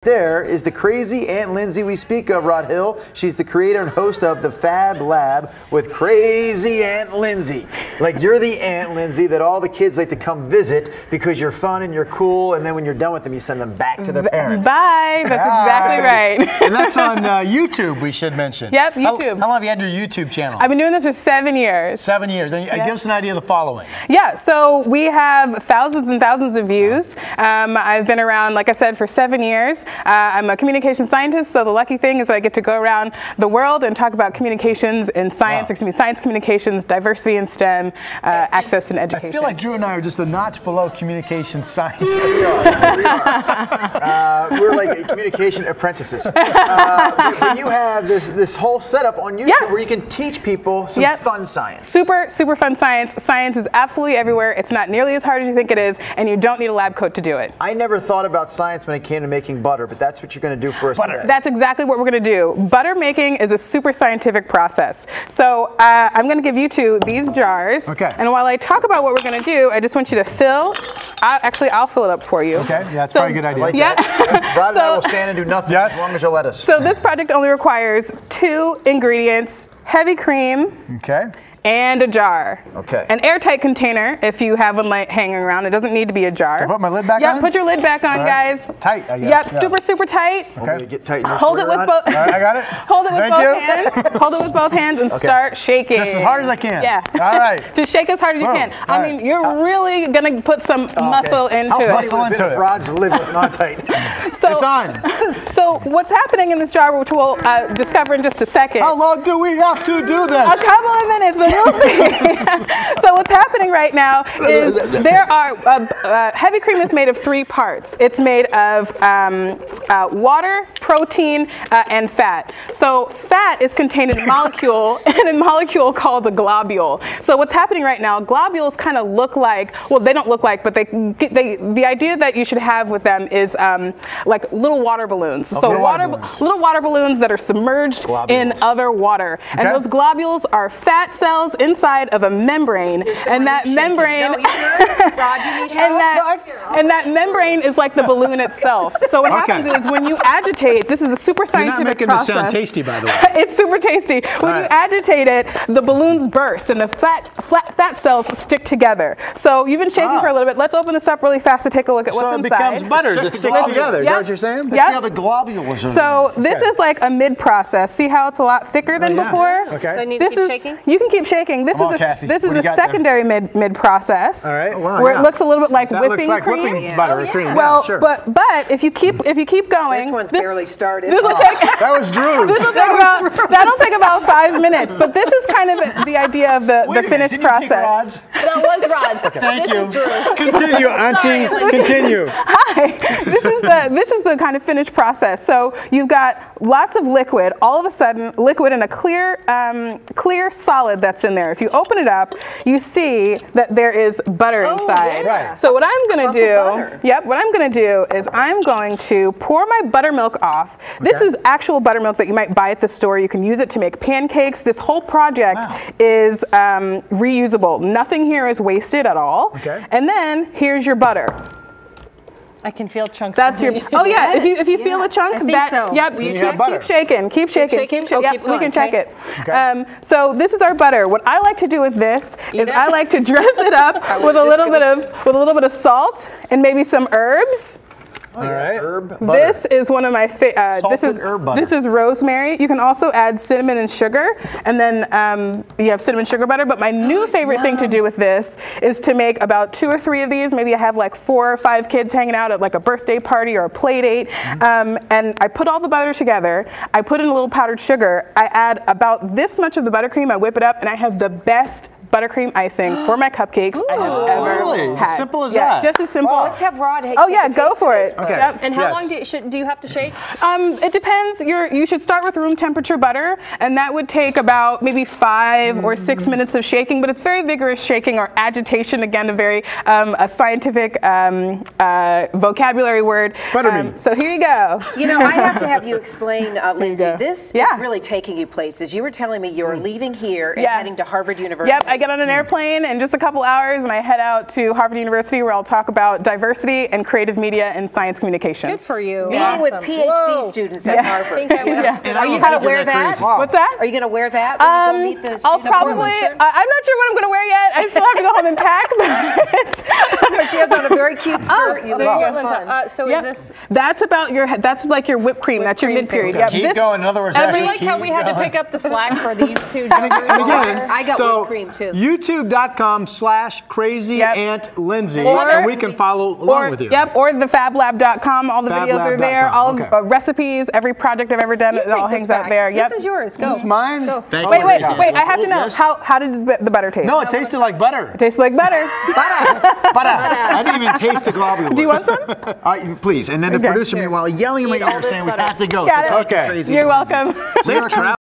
There is the crazy Aunt Lindsey we speak of, Rod Hill. She's the creator and host of the Fab Lab with Crazy Aunt Lindsey. Like, you're the Aunt Lindsey that all the kids like to come visit because you're fun and you're cool, and then when you're done with them, you send them back to their parents. Bye. That's exactly right. And that's on YouTube, we should mention. Yep, YouTube. How long have you had your YouTube channel? I've been doing this for 7 years. 7 years. And give us an idea of the following. Yeah, so we have thousands and thousands of views. I've been around, like I said, for 7 years. I'm a communication scientist, so the lucky thing is that I get to go around the world and talk about communications and science, science communications, diversity in STEM, access and education. I feel like Drew and I are just a notch below communication scientists. We are. We're like communication apprentices. But you have this whole setup on YouTube where you can teach people some fun science. Super fun science. Science is absolutely everywhere. It's not nearly as hard as you think it is, and you don't need a lab coat to do it. I never thought about science when it came to making butter, but that's what you're going to do for us today. That's exactly what we're going to do. Butter making is a super scientific process. So I'm going to give you two these jars. Okay. And while I talk about what we're going to do, I just want you to fill. I'll fill it up for you. Okay. Yeah, that's probably a good idea. Like that. Rod and I will stand and do nothing as long as you'll let us. So this project only requires 2 ingredients: heavy cream. Okay. And a jar. Okay. An airtight container if you have one hanging around. It doesn't need to be a jar. Can I put my lid back on? Yeah, put your lid back on, guys. Tight, I guess. Yep, super tight. Okay. Get tight. Hold it with both. All right, I got it. Hold it with both hands. Hold it with both hands and start shaking. Just as hard as I can. Yeah. All right. Just shake as hard as you can. I mean, you're really gonna put some muscle into it. Muscle into it. Rod's lid was not tight. So, it's on. So what's happening in this jar, which we'll discover in just a second. How long do we have to do this? A couple of minutes, but we'll see. So what's happening right now is there are heavy cream is made of 3 parts. It's made of water, protein, and fat. So fat is contained in a molecule called a globule. So what's happening right now? Globules kind of look like, well, they don't look like, but the idea that you should have with them is like little water balloons. So little water balloons that are submerged in other water, and those globules are fat cells inside of a membrane, and that membrane, and that membrane is like the balloon itself. So what happens is when you agitate, this is a super scientific process. You're not making this sound tasty, by the way. It's super tasty. When you agitate it, the balloons burst, and the fat cells stick together. So you've been shaking for a little bit. Let's open this up really fast to take a look at what's inside. So it becomes butter that sticks together. Is that what you're saying? Let's see how the globules are. So this is like a mid-process. See how it's a lot thicker than before? Okay. So I need to keep shaking? You can keep shaking. This is the secondary mid-process. All right. Where it looks a little bit like whipping looks like cream. Whipping butter or cream. Well, sure. but if you keep going, this one's barely started. This will take. That was Drew's. That'll take about 5 minutes. But this is kind of the idea of the finished process. That was Rod's. Thank you. Continue, Auntie. Continue. Hi. This is the kind of finished process. So you've got lots of liquid. All of a sudden, liquid in a clear solid that's in there. If you open it up, you see that there is butter inside. Right. So what I'm going to do, what I'm going to do is I'm going to pour my buttermilk off. This is actual buttermilk that you might buy at the store. You can use it to make pancakes. This whole project is reusable. Nothing here is wasted at all. Okay. And then here's your butter. I can feel chunks. That's your. Oh yeah, if you feel a chunk, I think so. Yep. Keep shaking. Keep shaking. Keep we can check it. Okay. So this is our butter. What I like to do with this is I like to dress it up with a little bit of salt and maybe some herbs. All right. Herb butter. This is one of my herb butter. This is rosemary. You can also add cinnamon and sugar, and then you have cinnamon sugar butter. But my new favorite thing to do with this is to make about 2 or 3 of these. Maybe I have like 4 or 5 kids hanging out at like a birthday party or a play date, and I put all the butter together. I put in a little powdered sugar. I add about this much of the buttercream. I whip it up, and I have the best buttercream icing for my cupcakes I have ever had. As simple as that? Just as simple. Let's have Rod. Oh yeah, go for it. Okay. Yep. And how long do you have to shake? It depends. You should start with room temperature butter, and that would take about maybe 5 or 6 minutes of shaking. But it's very vigorous shaking or agitation. Again, a very a scientific vocabulary word. So here you go. You know, I have to have you explain, Lindsey. This is really taking you places. You were telling me you were leaving here and heading to Harvard University. Yep, I get on an airplane in just a couple hours and I head out to Harvard University where I'll talk about diversity and creative media and science communication. Good for you. Meeting with PhD students at Harvard. Think I would have. Are you going to wear that? What's that? Are you going to wear that when you go meet the students? I'll probably, I'm not sure what I'm going to wear yet. I still have to go home and pack. No, she has on a very cute skirt. You look so fun. So is this? That's about that's like your whipped cream. That's your mid-period. Okay. Keep going. In other words, I like how we had to pick up the slack for these two. And again, I got so whipped cream too. YouTube.com/Crazy Aunt Lindsey, Or- and we can follow along with you. Yep, or thefablab.com. All the videos are there. All Okay. of recipes, every project I've ever done, You it all take this hangs out back. there. Yep. This is yours. Go. Is this mine? Go. Thank Wait, you. wait. I have to know. Yes. How did the butter taste? No, it tasted like butter. It tastes like butter. I didn't even taste the globule. Do you want some? Please. And then the Okay. producer, meanwhile, yelling in my Eat all ear this saying we butter. have to go. Got So it. Okay. Crazy You're Lindsey. welcome. Safe travel.